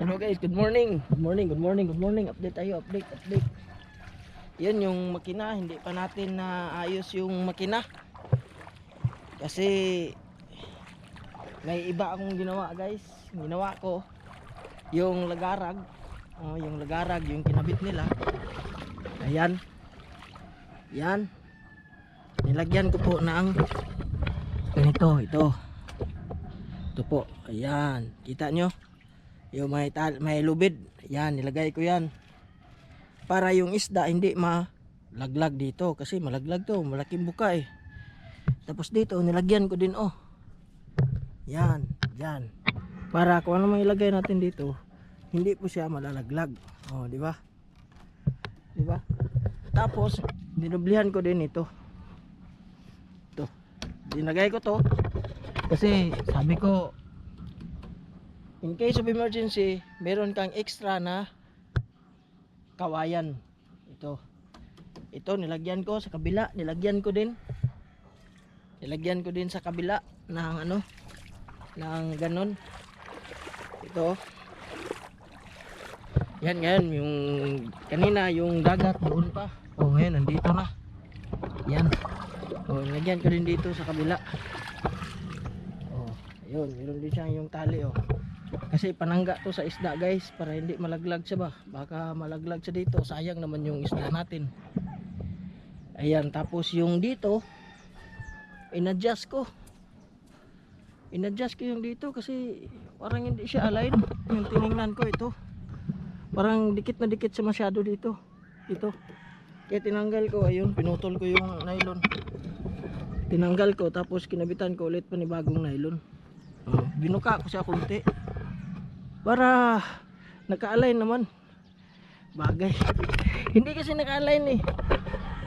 Hello guys, good morning. Good morning, good morning, good morning. Update tayo, update. Yan yung makina, hindi pa natin na ayos yung makina. Kasi may iba akong ginawa guys. Ginawa ko yung lagarag. Yung lagarag, yung kinabit nila. Ayan. Yan. Nilagyan ko po ng ganito, ito. Ito po. Ayan. Kita nyo? Yung may lubid. Yan, nilagay ko yan. Para yung isda hindi malaglag dito. Kasi malaglag to. Malaking buka eh. Tapos dito, nilagyan ko din oh. Yan, yan. Para kung ano may ilagay natin dito, hindi po siya malalaglag. Oh, di ba? Di ba? Tapos, dinublihan ko din ito. Ito. Dinagay ko to. Kasi sabi ko, in case of emergency, meron kang extra na kawayan. Ito nilagyan ko sa kabila, nilagyan ko din sa kabila ng ano, ng ganon. Ito. Yan ngayon, yung kanina yung dagat doon pa. Oh, ngayon nandito na. Yan. Oh, nilagyan ko din dito sa kabila. Oh, ayun, meron din siyang yung tali oh. Kasi panangga to sa isda guys, para hindi malaglag siya ba. Baka malaglag siya dito, sayang naman yung isda natin. Ayan, tapos yung dito inadjust ko yung dito kasi parang hindi siya align. Yung tiningnan ko ito, parang dikit na dikit siya masyado dito. Kaya tinanggal ko, ayun, pinutol ko yung nylon. Tinanggal ko, tapos kinabitan ko ulit panibagong nylon. Binuka ko siya kunti para naka-align naman. Bagay. Hindi kasi naka-align eh.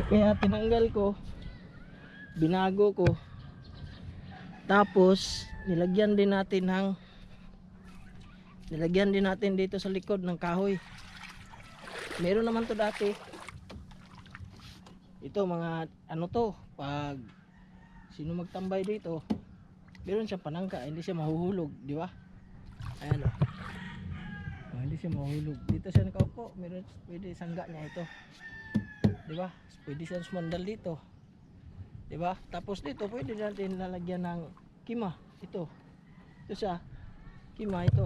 Kaya tinanggal ko, binago ko. Tapos nilagyan din natin dito sa likod ng kahoy. Meron naman to dati. Ito mga ano to, pag sino magtambay dito, meron siyang panangka, hindi siya mahuhulog, di ba? Ayan o. Hindi siya mahulog. Dito siya nakaupo, meron pwede sangga niya ito. 'Di ba? Pwede siya sumandal dito. 'Di ba? Tapos dito pwede natin lalagyan ng kima. Ito siya. Kima ito.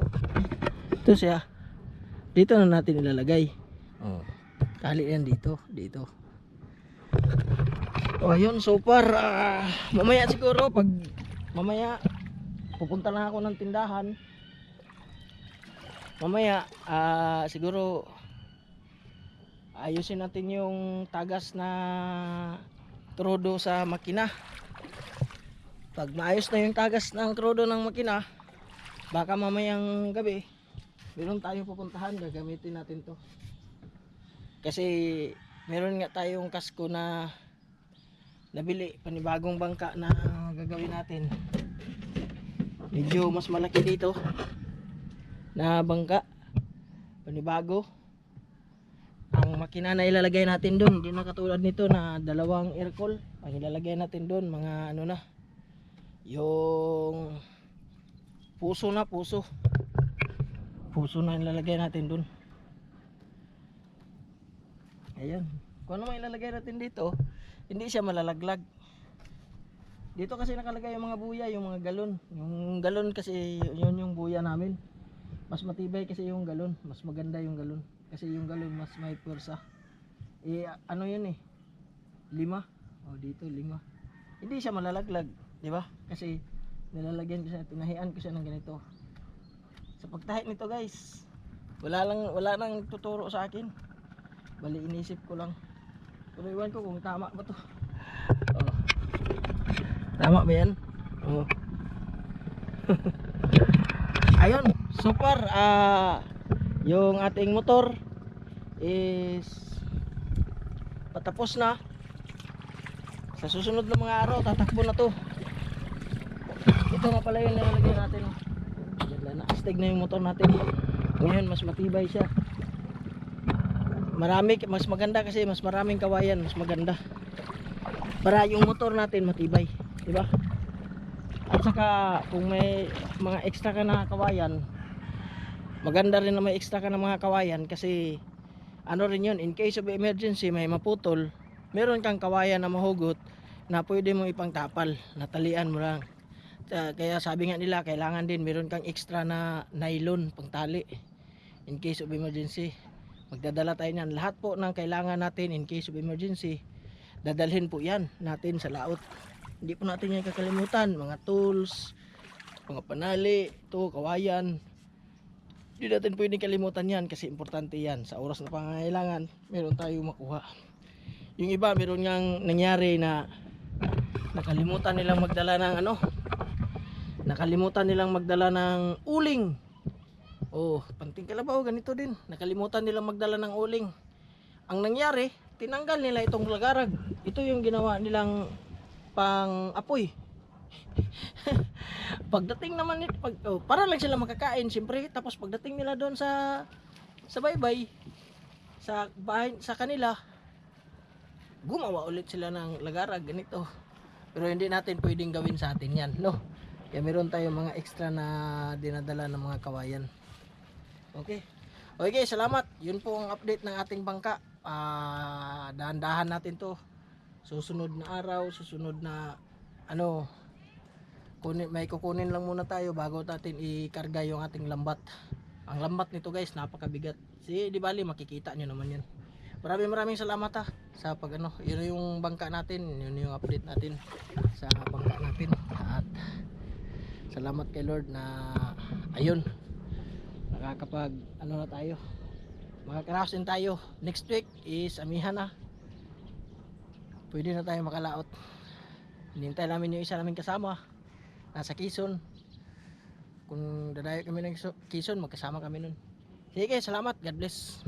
Ito siya. Dito na natin ilalagay. Oh. Tali yan dito. Oh, ayun, so far mamaya siguro pag mamaya pupunta na ako ng tindahan. Mamaya siguro ayusin natin yung tagas na trodo sa makina. Pag maayos na yung tagas ng trodo ng makina, baka mamayang gabi meron tayong pupuntahan, gagamitin natin to. Kasi meron nga tayong kasko na nabili, panibagong bangka na gagawin natin. Medyo mas malaki dito na bangka, panibago. Ang makina na ilalagay natin doon, hindi na katulad nito na dalawang air cool. Ang ilalagay natin doon, mga ano na, yung puso na ilalagay natin doon. Ayan, kung ano may ilalagay natin dito, hindi siya malalaglag. Dito kasi nakalagay yung mga buya, yung mga galon. Yung galon kasi yun yung buya namin. Mas matibay kasi yung galon, mas maganda yung galon. Kasi yung galon mas may pwersa. Ano yun eh? 5. Dito 5. Hindi siya malalaglag, di ba? Kasi nilalagyan ko siya, tinahian ko siya ng ganito. Sa pagtahi nito guys, wala nang tuturo sa akin. Bali inisip ko lang. Pero iwan ko kung tama ba to. Tama ba yan? Ayun, so far yung ating motor is patapos na. Sa susunod na mga araw tatakbo na to. Ito nga pala yung nilalagay natin. Na-astig na yung motor natin. Ngayon mas matibay siya. Mas maganda kasi mas maraming kawayan, mas maganda. Para yung motor natin matibay, di ba? At saka kung may mga extra ka na kawayan, maganda rin na may extra ka ng mga kawayan kasi ano rin yun, in case of emergency may maputol, meron kang kawayan na mahugot na pwede mong ipangtapal, natalian mo lang. Kaya sabi nga nila kailangan din meron kang extra na nylon pangtali in case of emergency. Magdadala tayo niyan, lahat po ng kailangan natin in case of emergency dadalhin po yan natin sa laot. Hindi po natin yan kakalimutan, mga tools, mga panali, ito, kawayan. Hindi natin pwedeng kalimutan yan kasi importante yan. Sa oras na pangangailangan, meron tayong makuha. Yung iba, meron ngang nangyari na nakalimutan nilang magdala ng ano, nakalimutan nilang magdala ng uling. Oh, panting kalabaw, ganito din. Nakalimutan nilang magdala ng uling. Ang nangyari, tinanggal nila itong lagarag. Ito yung ginawa nilang pang apoy. Pagdating naman nito, para lang sila makakain siyempre, tapos pagdating nila doon sa baybay, sa bahay, sa kanila, gumawa ulit sila ng lagarag ganito. Pero hindi natin pwedeng gawin sa atin yan, no? Kaya meron tayong mga extra na dinadala ng mga kawayan. Okay. Okay, salamat. Yun po ang update ng ating bangka. Dahan-dahan natin to. Susunod na araw, susunod na ano, may kukunin lang muna tayo bago natin ikarga yung ating lambat. Ang lambat nito guys, napakabigat. Di bali makikita nyo naman yan. Maraming salamat sa pag ano, yun yung bangka natin, yun yung update natin sa bangka natin. At salamat kay Lord na ayun, nakakapag ano na tayo, makakaraos din tayo. Next week is amihan na, pwede na tayo makalaot. Hinintay namin yung isa namin kasama nasa Quezon. Kung dadayo kami ng Quezon, magkasama kami nun. Sige, salamat. God bless.